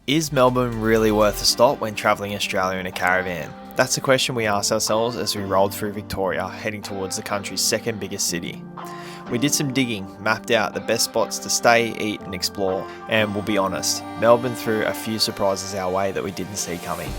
Is Melbourne really worth a stop when travelling Australia in a caravan? That's the question we asked ourselves as we rolled through Victoria, heading towards the country's second biggest city. We did some digging, mapped out the best spots to stay, eat and explore, and we'll be honest, Melbourne threw a few surprises our way that we didn't see coming.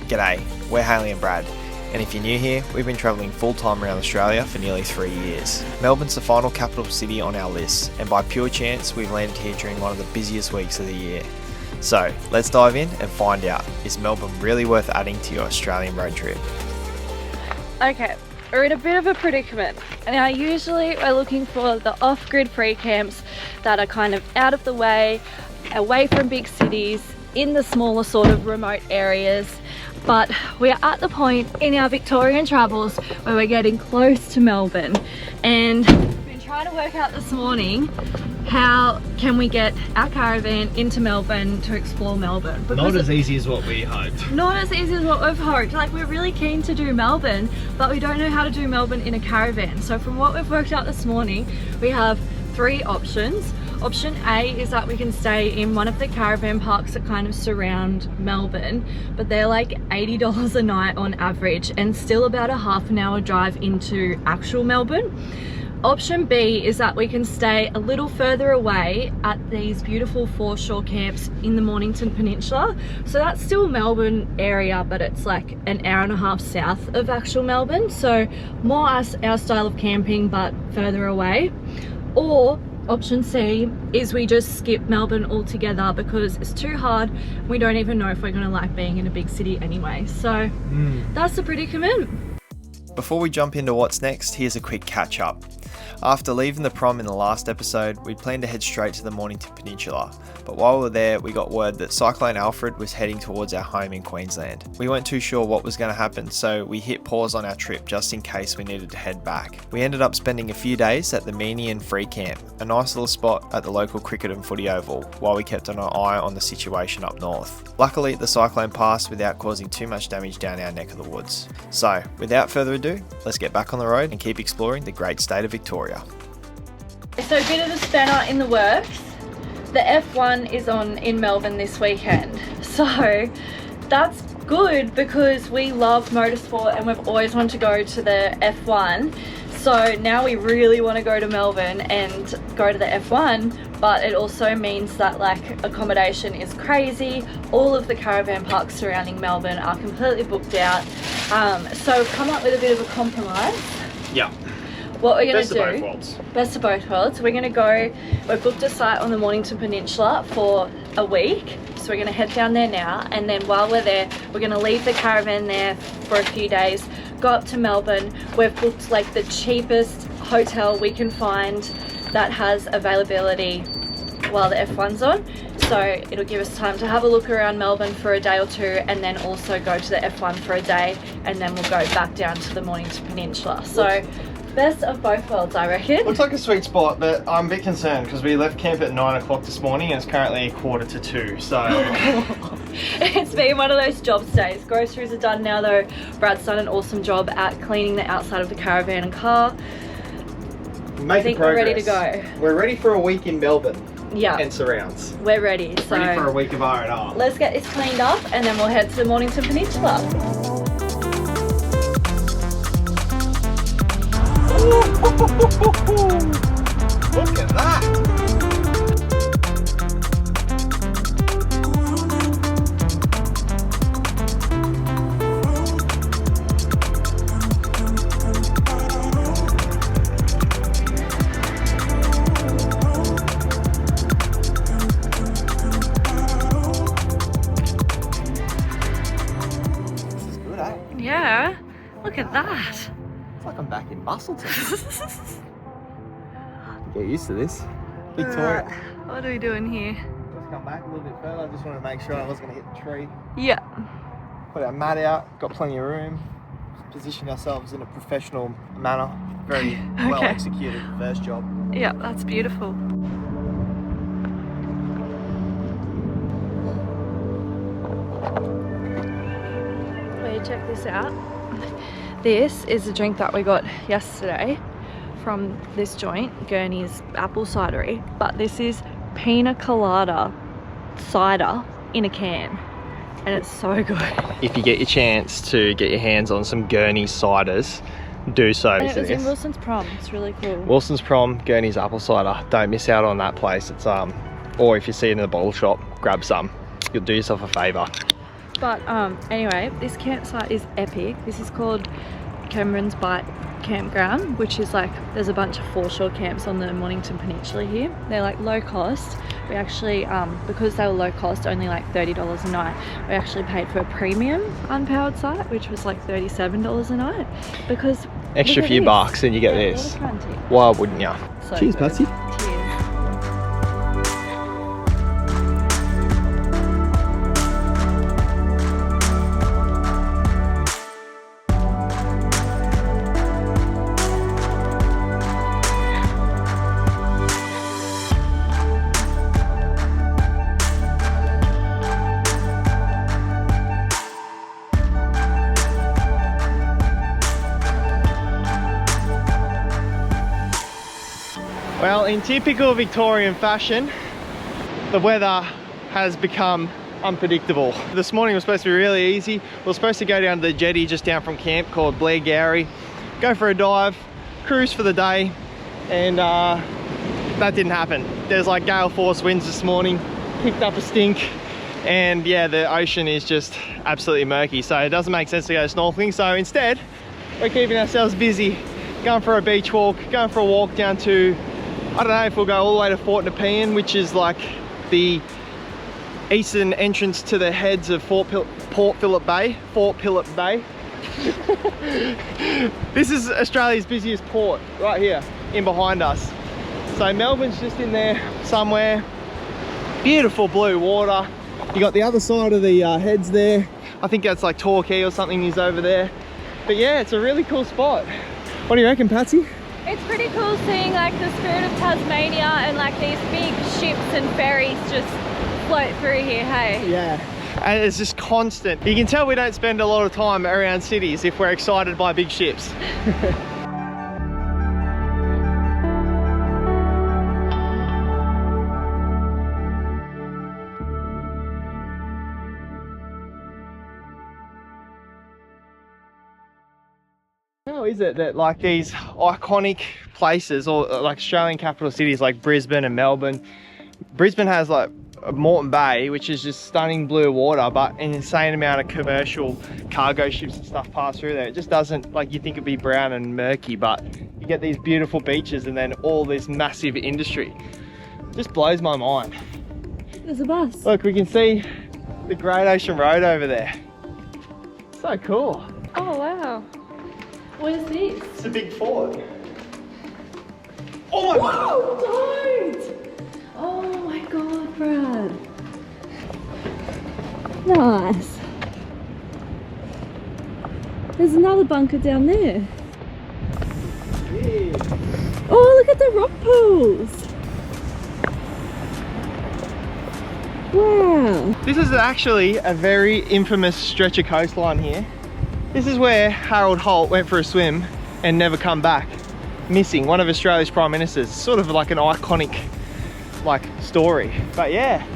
G'day, we're Hayley and Brad, and if you're new here, we've been travelling full-time around Australia for nearly 3 years. Melbourne's the final capital city on our list, and by pure chance, we've landed here during one of the busiest weeks of the year. So, let's dive in and find out, is Melbourne really worth adding to your Australian road trip? Okay, we're in a bit of a predicament. Now, usually we're looking for the off-grid free camps that are kind of out of the way, away from big cities, in the smaller sort of remote areas. But we're at the point in our Victorian travels where we're getting close to Melbourne, and we've been trying to work out this morning how can we get our caravan into Melbourne to explore Melbourne. Not as easy as what we hoped. Not as easy as what we've hoped. Like, we're really keen to do Melbourne, but we don't know how to do Melbourne in a caravan. So from what we've worked out this morning, we have 3 options. Option A is that we can stay in one of the caravan parks that kind of surround Melbourne, but they're like $80 a night on average and still about a half an hour drive into actual Melbourne. Option B is that we can stay a little further away at these beautiful foreshore camps in the Mornington Peninsula. So that's still Melbourne area, but it's like an hour and a half south of actual Melbourne. So more our style of camping, but further away. Or option C is we just skip Melbourne altogether because it's too hard. We don't even know if we're gonna like being in a big city anyway. So that's the predicament. Before we jump into what's next, here's a quick catch up. After leaving the prom in the last episode, we planned to head straight to the Mornington Peninsula, but while we were there, we got word that Cyclone Alfred was heading towards our home in Queensland. We weren't too sure what was going to happen, so we hit pause on our trip just in case we needed to head back. We ended up spending a few days at the Meeniyan free camp, a nice little spot at the local cricket and footy oval, while we kept an eye on the situation up north. Luckily, the cyclone passed without causing too much damage down our neck of the woods. So, without further ado, let's get back on the road and keep exploring the great state of Victoria. So, a bit of a spanner in the works. The F1 is on in Melbourne this weekend. So that's good because we love motorsport and we've always wanted to go to the F1. So now we really want to go to Melbourne and go to the F1, but it also means that like accommodation is crazy. All of the caravan parks surrounding Melbourne are completely booked out. So we've come up with a bit of a compromise. Yeah. What we're going to do, Best of both worlds. Best of both worlds. We're going to go, we've booked a site on the Mornington Peninsula for a week. So we're going to head down there now, and then while we're there, we're going to leave the caravan there for a few days, go up to Melbourne. We've booked like the cheapest hotel we can find that has availability while the F1's on. So it'll give us time to have a look around Melbourne for a day or two, and then also go to the F1 for a day, and then we'll go back down to the Mornington Peninsula. So best of both worlds, I reckon. Looks like a sweet spot, but I'm a bit concerned because we left camp at 9 o'clock this morning and it's currently 1:45, so... It's been one of those job stays. Groceries are done now though. Brad's done an awesome job at cleaning the outside of the caravan and car. I think we're ready to go. We're ready for a week in Melbourne. Yeah. And surrounds. We're ready. So ready for a week of R&R. Let's get this cleaned up and then we'll head to the Mornington Peninsula. Look at that! This is good, eh? Yeah, look at that. It's like I'm back in Musselton. Get used to this. Victoria. What are we doing here? Let's come back a little bit further. I just wanted to make sure I wasn't going to hit the tree. Yeah. Put our mat out, got plenty of room. Positioned ourselves in a professional manner. Very well executed first job. Yeah, that's beautiful. Wait, check this out. This is a drink that we got yesterday from this joint, Gurney's Apple Cidery, but this is pina colada cider in a can, and it's so good. If you get your chance to get your hands on some Gurney ciders, do so. And it was in Wilson's Prom. It's really cool. Wilson's Prom, Gurney's apple cider. Don't miss out on that place. It's or if you see it in the bottle shop, grab some. You'll do yourself a favour. But anyway, this campsite is epic. This is called Cameron's Bight Campground, which is like, there's a bunch of foreshore camps on the Mornington Peninsula here. They're like low cost. We actually, because they were low cost, only like $30 a night, we actually paid for a premium unpowered site, which was like $37 a night, because extra few bucks and you get this. Why wouldn't you? So cheers, good. Patsy. Cheers. Well, in typical Victorian fashion, the weather has become unpredictable. This morning was supposed to be really easy. We were supposed to go down to the jetty just down from camp called Blair Gowrie, go for a dive, cruise for the day, and that didn't happen. There's like gale force winds this morning, kicked up a stink, and yeah, the ocean is just absolutely murky, so it doesn't make sense to go snorkeling. So instead, we're keeping ourselves busy, going for a beach walk, going for a walk down to, I don't know if we'll go all the way to Fort Nepean, which is like the eastern entrance to the heads of Port Phillip Bay. This is Australia's busiest port, right here, in behind us. So Melbourne's just in there somewhere. Beautiful blue water. You got the other side of the heads there. I think that's like Torquay or something is over there. But yeah, it's a really cool spot. What do you reckon, Patsy? It's pretty cool seeing like the Spirit of Tasmania and like these big ships and ferries just float through here, hey? Yeah. And it's just constant. You can tell we don't spend a lot of time around cities if we're excited by big ships. How is it that like these iconic places, or like Australian capital cities like Brisbane and Melbourne, Brisbane has like Moreton Bay, which is just stunning blue water, but an insane amount of commercial cargo ships and stuff pass through there. It just doesn't, like, you think it'd be brown and murky, but you get these beautiful beaches and then all this massive industry. It just blows my mind. There's a bus. Look, we can see the Great Ocean Road over there. So cool. Oh wow. What is this? It's a big fort. Oh my God! Don't! Oh my God, Brad. Nice. There's another bunker down there. Yeah. Oh, look at the rock pools. Wow. This is actually a very infamous stretch of coastline here. This is where Harold Holt went for a swim and never come back. Missing, one of Australia's Prime Ministers. Sort of like an iconic story. But yeah,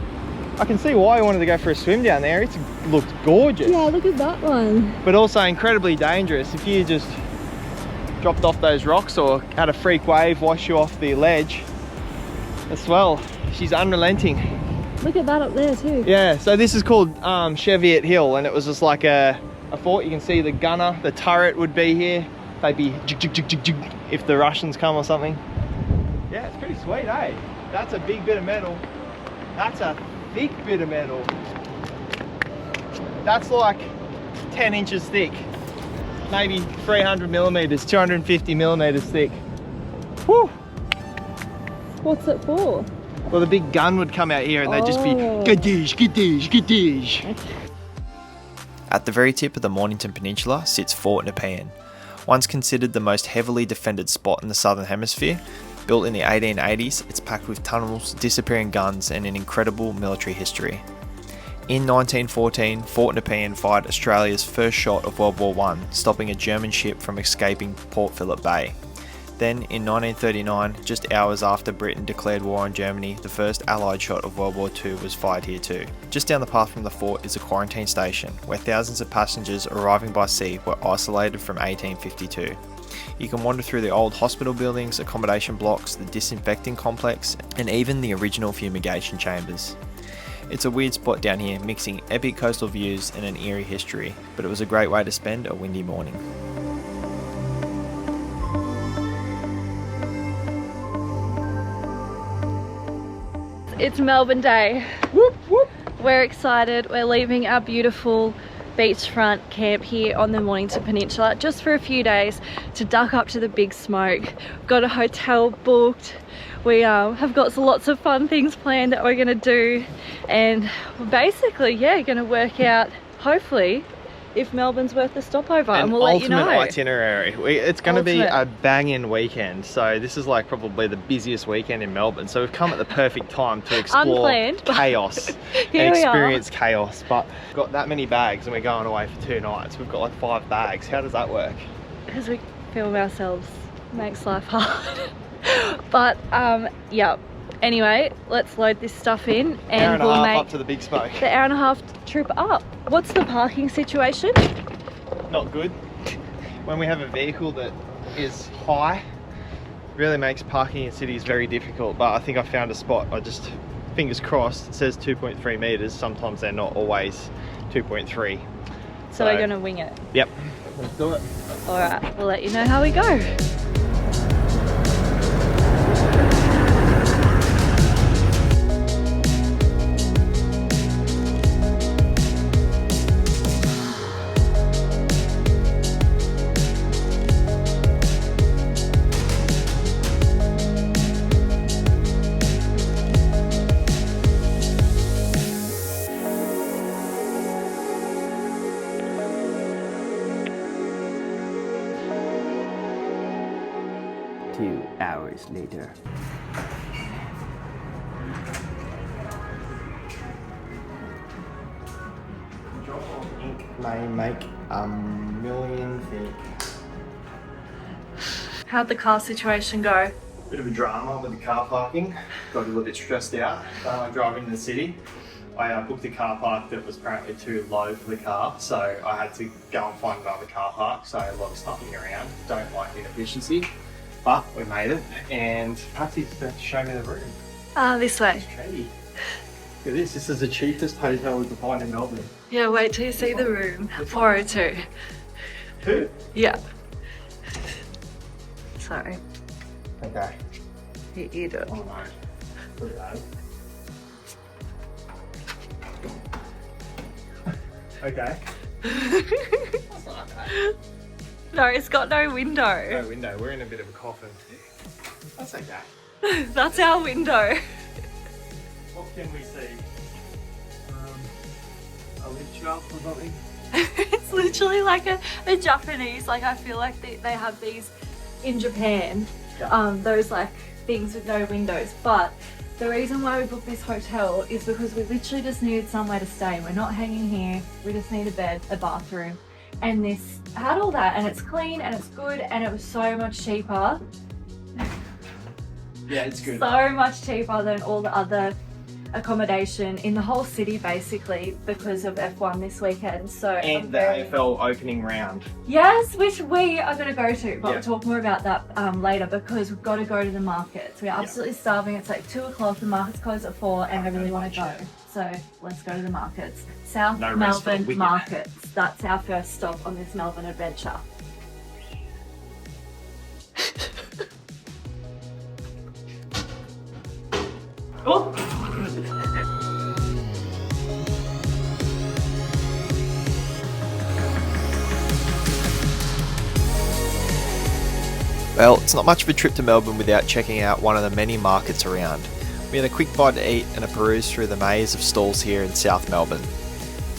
I can see why he wanted to go for a swim down there. It looked gorgeous. Yeah, look at that one. But also incredibly dangerous. If you just dropped off those rocks or had a freak wave wash you off the ledge as well. She's unrelenting. Look at that up there too. Yeah, so this is called Cheviot Hill, and it was just like a fort. You can see the gunner, the turret would be here. They'd be if the Russians come or something. Yeah, it's pretty sweet, eh? That's a big bit of metal. That's a thick bit of metal. That's like 10 inches thick. Maybe 300 millimeters, 250 millimeters thick. Whew. What's it for? Well, the big gun would come out here and they'd just be gadoosh, gadoosh, gadoosh. At the very tip of the Mornington Peninsula sits Fort Nepean. Once considered the most heavily defended spot in the Southern Hemisphere, built in the 1880s, it's packed with tunnels, disappearing guns and an incredible military history. In 1914, Fort Nepean fired Australia's first shot of World War I, stopping a German ship from escaping Port Phillip Bay. Then, in 1939, just hours after Britain declared war on Germany, the first Allied shot of World War II was fired here too. Just down the path from the fort is a quarantine station, where thousands of passengers arriving by sea were isolated from 1852. You can wander through the old hospital buildings, accommodation blocks, the disinfecting complex, and even the original fumigation chambers. It's a weird spot down here, mixing epic coastal views and an eerie history, but it was a great way to spend a windy morning. It's Melbourne Day. Whoop, whoop. We're excited. We're leaving our beautiful beachfront camp here on the Mornington Peninsula just for a few days to duck up to the big smoke. We've got a hotel booked. We have got lots of fun things planned that we're going to do, and we're basically, yeah, going to work out, hopefully, if Melbourne's worth the stopover, and we'll let you know. Ultimate itinerary. It's going to be a banging weekend. So this is like probably the busiest weekend in Melbourne. So we've come at the perfect time to explore chaos and experience chaos. But we've got that many bags and we're going away for 2 nights. We've got like 5 bags. How does that work? Because we film ourselves makes life hard. But yeah. Anyway, let's load this stuff in and we'll make up to the big smoke. The hour and a half trip up. What's the parking situation? Not good. When we have a vehicle that is high, really makes parking in cities very difficult. But I think I found a spot. I just, fingers crossed, it says 2.3 meters. Sometimes they're not always 2.3. So we're gonna wing it. Yep. Let's do it. All right, we'll let you know how we go. 2 hours later. Drop off ink may make a million think. How'd the car situation go? Bit of a drama with the car parking. Got a little bit stressed out. Driving to the city. I booked a car park that was apparently too low for the car, so I had to go and find another car park. So a lot of stuffing around. Don't like the inefficiency, but we made it. And Patsy's going to show me the room. This way. It's trendy. Look at this. This is the cheapest hotel we could find in Melbourne. Yeah, wait till you see the room. 402. 2? Yeah. Sorry. Okay. You do it. Oh no. Pretty bad. Okay. That's not bad. No, it's got no window. No window. We're in a bit of a coffin. That's okay. That's our window. What can we see? A lift shaft or something? It's literally like a Japanese, like I feel like they have these in Japan, Yeah. those like things with no windows. But the reason why we booked this hotel is because we literally just needed somewhere to stay. We're not hanging here, we just need a bed, a bathroom, and this had all that, and it's clean and it's good, and it was so much cheaper. Yeah, it's good. So much cheaper than all the other accommodation in the whole city, basically, because of F1 this weekend. So And the AFL opening round. yes, which we are going to go to, but Yeah. we'll talk more about that later, because we've got to go to the markets. We're absolutely starving. It's like 2 o'clock, the markets close at 4, and I really want to go. So let's go to the markets. South No rest for the Melbourne wicked. markets. That's our first stop on this Melbourne adventure. Oh. Well, it's not much of a trip to Melbourne without checking out one of the many markets around. We had a quick bite to eat and a peruse through the maze of stalls here in South Melbourne.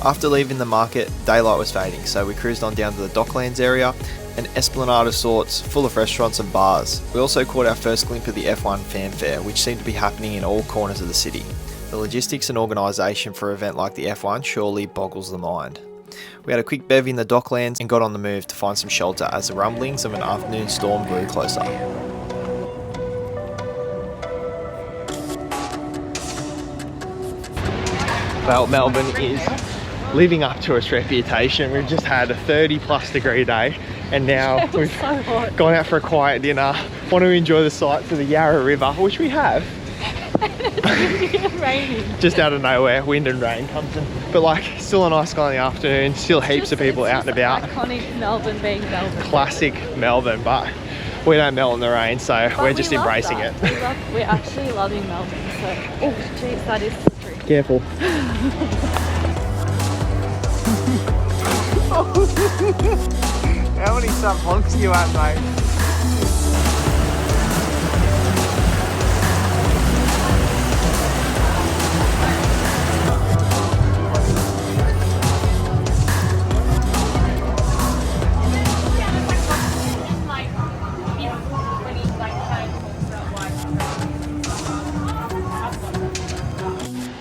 After leaving the market, daylight was fading, so we cruised on down to the Docklands area, an esplanade of sorts, full of restaurants and bars. We also caught our first glimpse of the F1 fanfare, which seemed to be happening in all corners of the city. The logistics and organisation for an event like the F1 surely boggles the mind. We had a quick bev in the Docklands and got on the move to find some shelter as the rumblings of an afternoon storm grew closer. Well, Melbourne is living up to its reputation. We've just had a 30+ degree day, and now we've gone out for a quiet dinner, want to enjoy the sights of the Yarra River, which we have. It's raining. Just out of nowhere, wind and rain comes in. But like, still a nice guy in the afternoon, still heaps of people out and about. Iconic Melbourne being Melbourne. Classic Melbourne, but we don't melt in the rain, so But we're just embracing that. it. We're actually loving Melbourne, so, oh jeez, that is slippery. Careful. How many sub honks are you at, mate?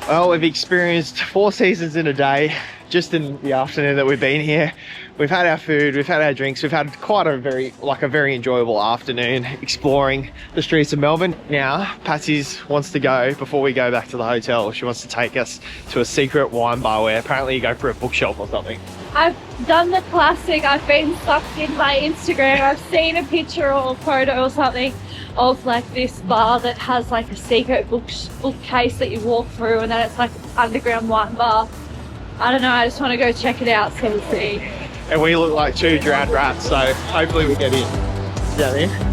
Well, we've experienced 4 seasons in a day, just in the afternoon that we've been here. We've had our food, we've had our drinks, we've had quite a very enjoyable afternoon exploring the streets of Melbourne. Now, Patsy wants to go, before we go back to the hotel, she wants to take us to a secret wine bar where apparently you go for a bookshelf or something. I've done the classic. I've been sucked in my Instagram. I've seen a picture or a photo or something of like this bar that has like a secret bookcase that you walk through, and then it's like an underground wine bar. I don't know, I just want to go check it out so we'll see. And we look like 2 drowned rats, so hopefully we get in. Down there.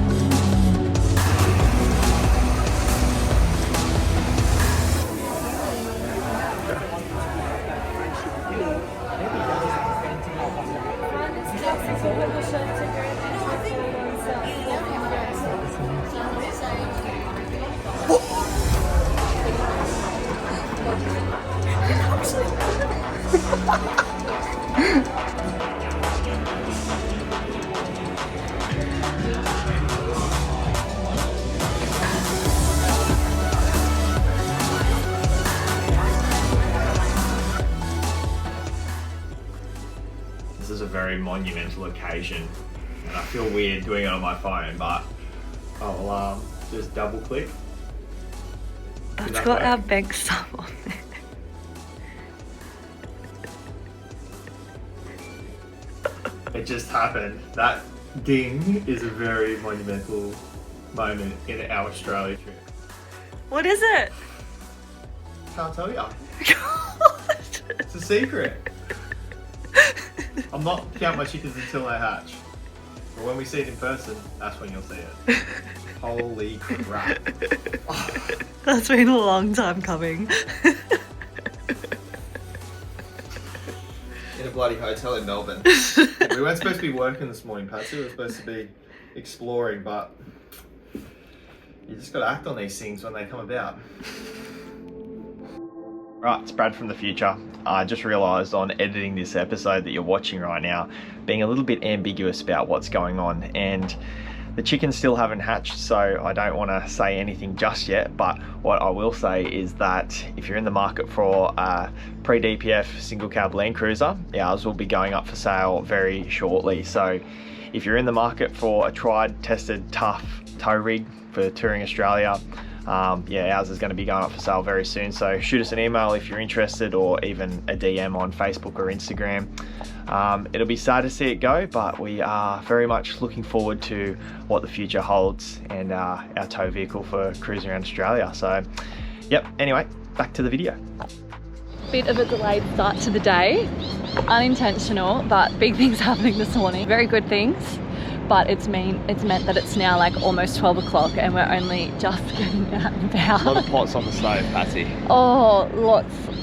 This is a very monumental occasion, and I feel weird doing it on my phone, but I'll just double click. That's got our bank stuff on there. It just happened. That ding is a very monumental moment in our Australia trip. What is it? Can't tell you. It's a secret. I'm not counting my chickens until they hatch. But when we see it in person, that's when you'll see it. Holy crap. That's been a long time coming. In a bloody hotel in Melbourne. We weren't supposed to be working this morning, Patsy. We were supposed to be exploring, but you just got to act on these things when they come about. Right, it's Brad from the future. I just realised on editing this episode that you're watching right now, being a little bit ambiguous about what's going on, and the chickens still haven't hatched, so I don't want to say anything just yet, but what I will say is that if you're in the market for a pre-DPF single cab Landcruiser, ours will be going up for sale very shortly. So if you're in the market for a tried, tested, tough tow rig for touring Australia, ours is going to be going up for sale very soon. So shoot us an email if you're interested, or even a DM on Facebook or Instagram. It'll be sad to see it go, but we are very much looking forward to what the future holds, and our tow vehicle for cruising around Australia. So, yep, anyway, back to the video. Bit of a delayed start to the day. Unintentional, but big things happening this morning. Very good things. But it's meant that it's now like almost 12 o'clock and we're only just getting out and about. A lot of pots on the stove, Patsy. Oh,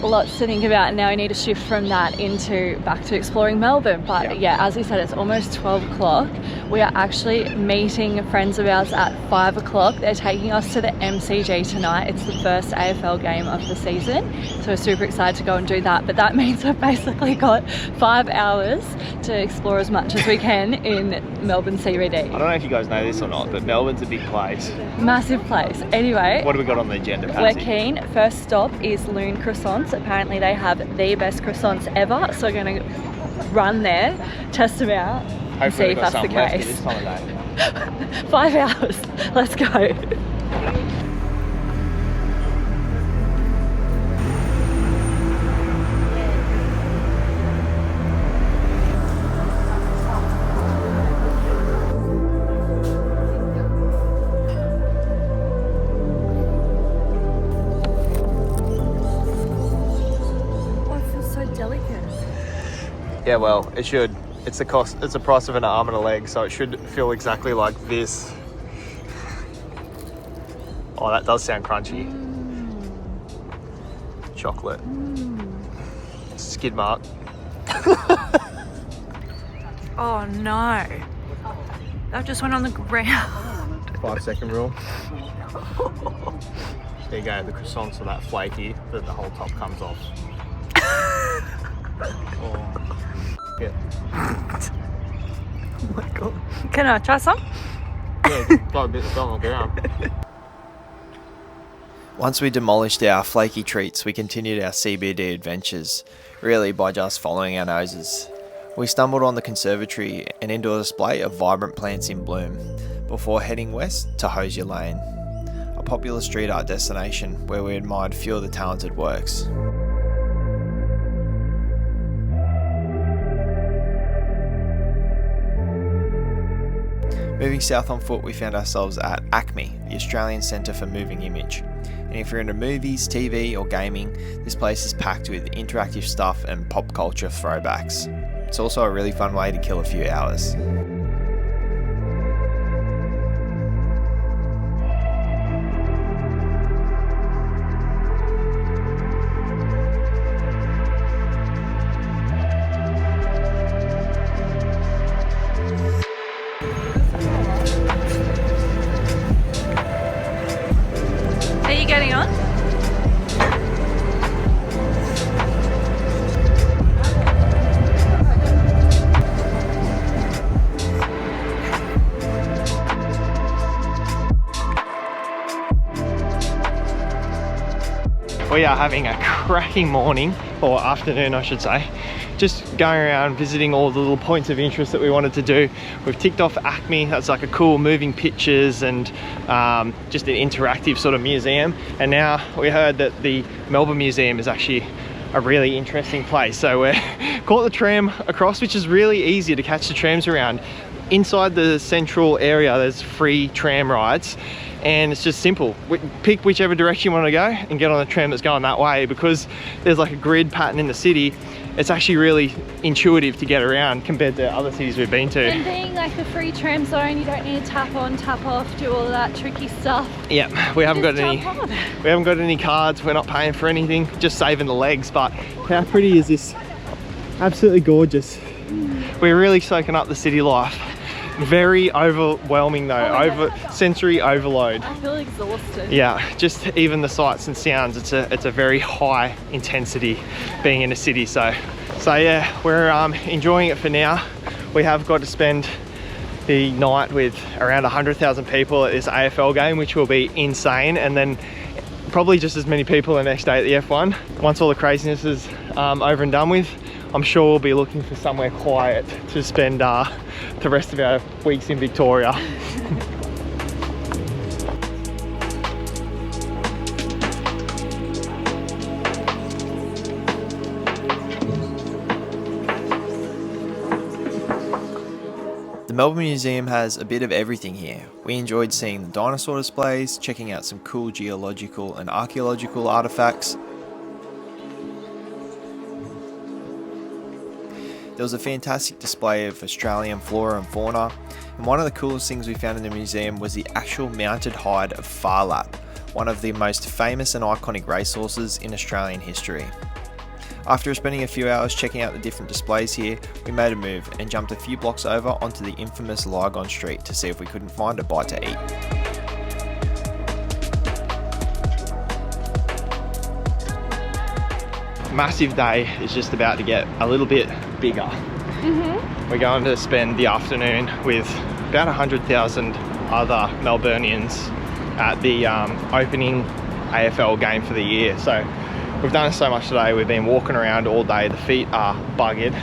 lots to think about. Now we need to shift from that into back to exploring Melbourne. But yeah, as we said, it's almost 12 o'clock. We are actually meeting friends of ours at 5 o'clock. They're taking us to the MCG tonight. It's the first AFL game of the season. So we're super excited to go and do that. But that means we've basically got 5 hours to explore as much as we can in Melbourne CBD. I don't know if you guys know this or not, but Melbourne's a big place. Massive place. Anyway, what have we got on the agenda, Patsy? We're keen. First stop is Lune Croissants. Apparently they have the best croissants ever, so we're going to run there, test them out, and see if that's the case. This time of day. 5 hours. Let's go. Yeah, well, it should. It's the cost. It's the price of an arm and a leg, so it should feel exactly like this. Oh, that does sound crunchy. Chocolate. Skid mark. Oh no. That just went on the ground. 5-second rule. There you go, the croissants are that flaky that the whole top comes off. Oh. Yeah. Oh my god. Can I try some? Yeah, got a bit of on the ground. Once we demolished our flaky treats, we continued our CBD adventures, really by just following our noses. We stumbled on the Conservatory and into a display of vibrant plants in bloom, before heading west to Hosier Lane, a popular street art destination where we admired a few of the talented works. Moving south on foot, we found ourselves at ACMI, the Australian Centre for Moving Image. And if you're into movies, TV or gaming, this place is packed with interactive stuff and pop culture throwbacks. It's also a really fun way to kill a few hours. Are you getting on? We are having a cracking morning, or afternoon I should say, just going around visiting all the little points of interest that we wanted to do. We've ticked off ACMI, that's like a cool moving pictures and just an interactive sort of museum. And now we heard that the Melbourne Museum is actually a really interesting place. So we're caught the tram across, which is really easy to catch the trams around. Inside the central area, there's free tram rides. And it's just simple. Pick whichever direction you want to go and get on the tram that's going that way, because there's like a grid pattern in the city. It's actually really intuitive to get around compared to other cities we've been to. And being like the free tram zone, you don't need to tap on, tap off, do all of that tricky stuff. Yeah, we haven't got any cards. We're not paying for anything, just saving the legs. But how pretty is this? Absolutely gorgeous. We're really soaking up the city life. Very overwhelming though, sensory overload. I feel exhausted. Yeah, just even the sights and sounds, it's a very high intensity being in a city. So yeah, we're enjoying it for now. We have got to spend the night with around 100,000 people at this AFL game, which will be insane, and then probably just as many people the next day at the F1. Once all the craziness is over and done with, I'm sure we'll be looking for somewhere quiet to spend the rest of our weeks in Victoria. The Melbourne Museum has a bit of everything here. We enjoyed seeing the dinosaur displays, checking out some cool geological and archaeological artifacts. There was a fantastic display of Australian flora and fauna, and one of the coolest things we found in the museum was the actual mounted hide of Phar Lap, one of the most famous and iconic racehorses in Australian history. After spending a few hours checking out the different displays here, we made a move and jumped a few blocks over onto the infamous Lygon Street to see if we couldn't find a bite to eat. Massive day is just about to get a little bit bigger. We're going to spend the afternoon with about 100,000 other Melburnians at the opening AFL game for the year. So we've done so much today. We've been walking around all day. The feet are buggered.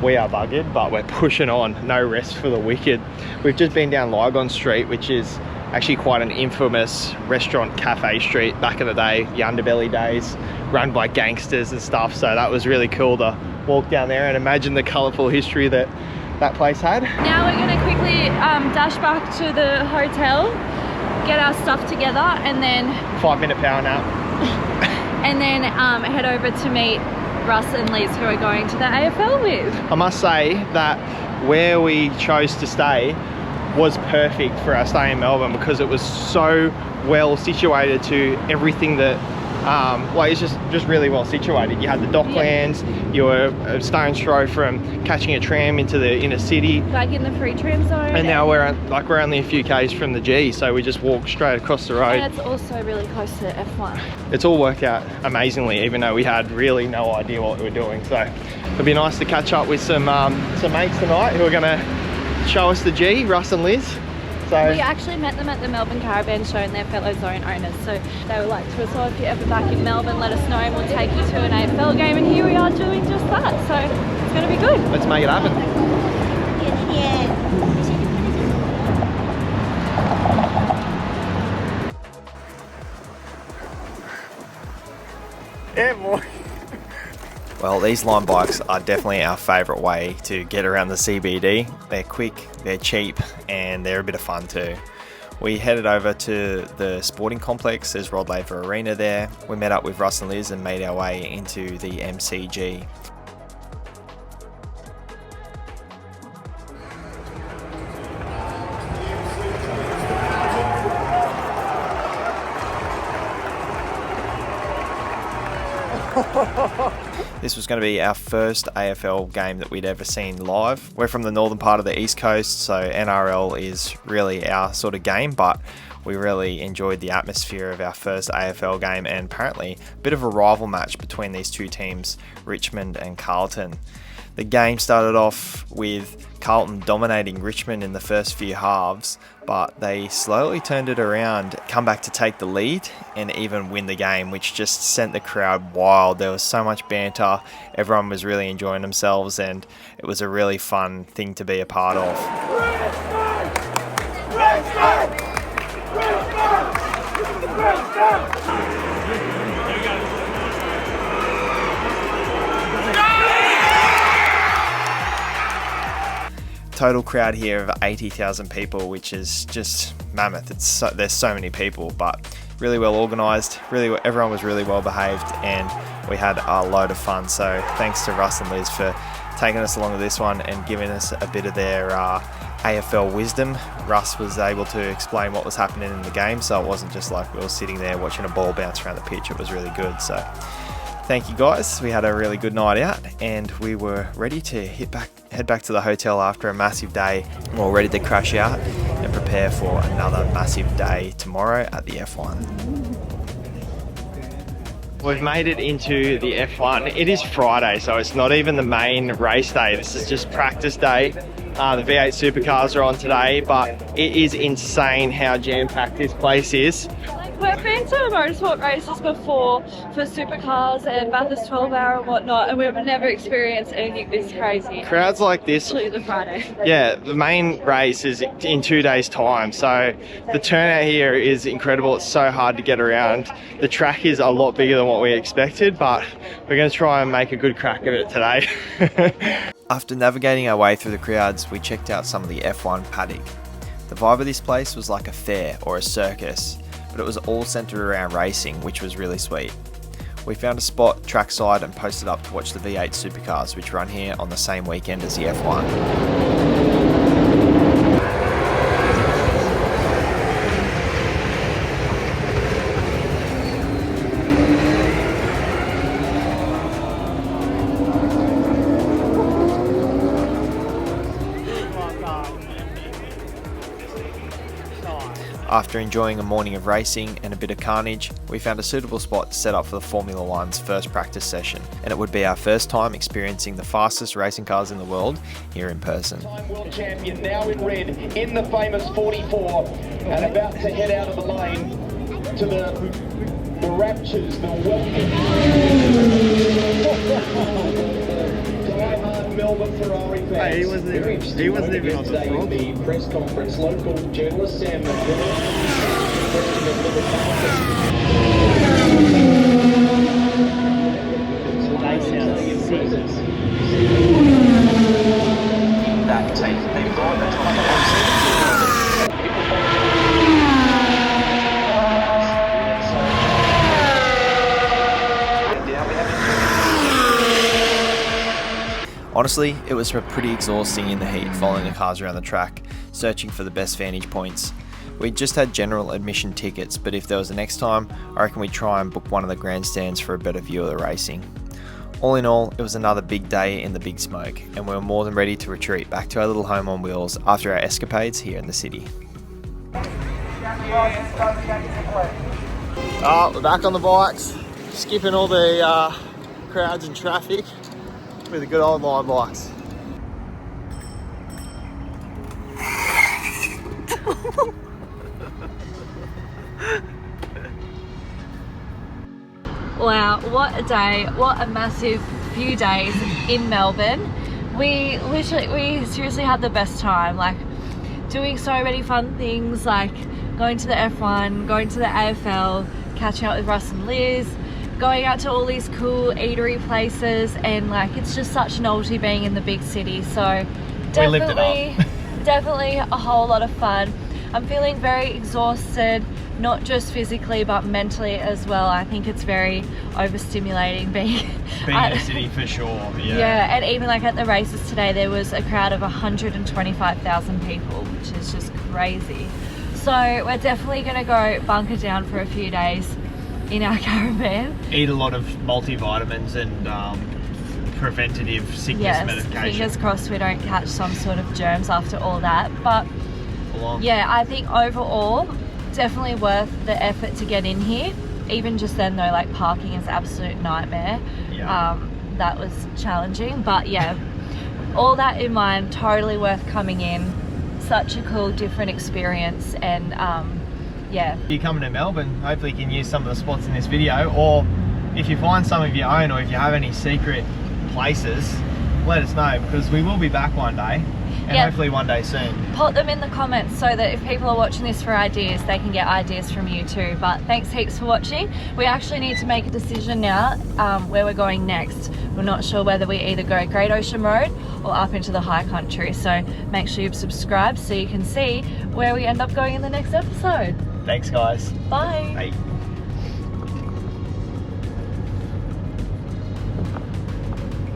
We are buggered, but we're pushing on. No rest for the wicked. We've just been down Lygon Street, which is actually quite an infamous restaurant cafe street back in the day, the Underbelly days, run by gangsters and stuff. So that was really cool to walk down there and imagine the colourful history that that place had. Now we're going to quickly dash back to the hotel, get our stuff together, and then 5-minute power nap. and then head over to meet Russ and Liz, who are going to the AFL with. I must say that where we chose to stay was perfect for our stay in Melbourne because it was so well situated to everything that well, it's just really well situated. You had the Docklands, you were a stone's throw from catching a tram into the inner city. Like in the free tram zone. And now we're only a few k's from the G, so we just walk straight across the road. And it's also really close to F1. It's all worked out amazingly, even though we had really no idea what we were doing. So it'd be nice to catch up with some mates tonight who are going to show us the G, Russ and Liz. So we actually met them at the Melbourne Caravan show and their fellow zone owners, so they were like to us, oh, if you're ever back in Melbourne, let us know and we'll take you to an AFL game, and here we are doing just that, so it's going to be good. Let's make it happen. Yeah, boy. Well, these Lime bikes are definitely our favourite way to get around the CBD. They're quick, they're cheap, and they're a bit of fun too. We headed over to the sporting complex. There's Rod Laver Arena there. We met up with Russ and Liz and made our way into the MCG. This was going to be our first AFL game that we'd ever seen live. We're from the northern part of the East Coast, so NRL is really our sort of game, but we really enjoyed the atmosphere of our first AFL game, and apparently a bit of a rival match between these two teams, Richmond and Carlton. The game started off with Carlton dominating Richmond in the first few halves, but they slowly turned it around, come back to take the lead and even win the game, which just sent the crowd wild. There was so much banter, everyone was really enjoying themselves, and it was a really fun thing to be a part of. Total crowd here of 80,000 people, which is just mammoth. There's so many people, but really well organised. Everyone was really well behaved, and we had a load of fun. So thanks to Russ and Liz for taking us along to this one and giving us a bit of their AFL wisdom. Russ was able to explain what was happening in the game, so it wasn't just like we were sitting there watching a ball bounce around the pitch. It was really good. So thank you guys. We had a really good night out, and we were ready to head back to the hotel after a massive day. We're all ready to crash out and prepare for another massive day tomorrow at the F1. We've made it into the F1. It is Friday, so it's not even the main race day. This is just practice day. The V8 supercars are on today, but it is insane how jam-packed this place is. We've been to motorsport races before for supercars and Bathurst 12-hour and whatnot, and we've never experienced anything this crazy. Crowds like this. Especially the Friday. Yeah, the main race is in 2 days' time, so the turnout here is incredible. It's so hard to get around. The track is a lot bigger than what we expected, but we're going to try and make a good crack of it today. After navigating our way through the crowds, we checked out some of the F1 paddock. The vibe of this place was like a fair or a circus, but it was all centered around racing, which was really sweet. We found a spot trackside and posted up to watch the V8 supercars, which run here on the same weekend as the F1. After enjoying a morning of racing and a bit of carnage, we found a suitable spot to set up for the Formula One's first practice session, and it would be our first time experiencing the fastest racing cars in the world here in person. World champion now in red in the famous 44 and about to head out of the lane to the raptures, the welcome. Melbourne Ferrari fans. Hey, he wasn't even on the front. The press conference, local journalist Sam Honestly, it was pretty exhausting in the heat following the cars around the track, searching for the best vantage points. We just had general admission tickets, but if there was a next time, I reckon we'd try and book one of the grandstands for a better view of the racing. All in all, it was another big day in the big smoke, and we were more than ready to retreat back to our little home on wheels after our escapades here in the city. We're back on the bikes, skipping all the crowds and traffic with the good old line bikes. Wow, what a day, what a massive few days in Melbourne. We seriously had the best time, like doing so many fun things, like going to the F1, going to the AFL, catching up with Russ and Liz, going out to all these cool eatery places, and like it's just such a novelty being in the big city. So definitely a whole lot of fun. I'm feeling very exhausted, not just physically but mentally as well. I think it's very overstimulating being in the city for sure. Yeah, and even like at the races today there was a crowd of 125,000 people, which is just crazy. So we're definitely going to go bunker down for a few days in our caravan. Eat a lot of multivitamins and preventative sickness medication. Fingers crossed we don't catch some sort of germs after all that. But yeah, I think overall definitely worth the effort to get in here. Even just then though, like parking is an absolute nightmare. That was challenging, but yeah, all that in mind, totally worth coming in. Such a cool different experience. And yeah, if you're coming to Melbourne, hopefully you can use some of the spots in this video, or if you find some of your own, or if you have any secret places, let us know, because we will be back one day. And hopefully one day soon. Put them in the comments so that if people are watching this for ideas, they can get ideas from you too. But thanks heaps for watching. We actually need to make a decision now where we're going next. We're not sure whether we either go Great Ocean Road or up into the high country. So make sure you've subscribed so you can see where we end up going in the next episode. Thanks guys. Bye. Bye.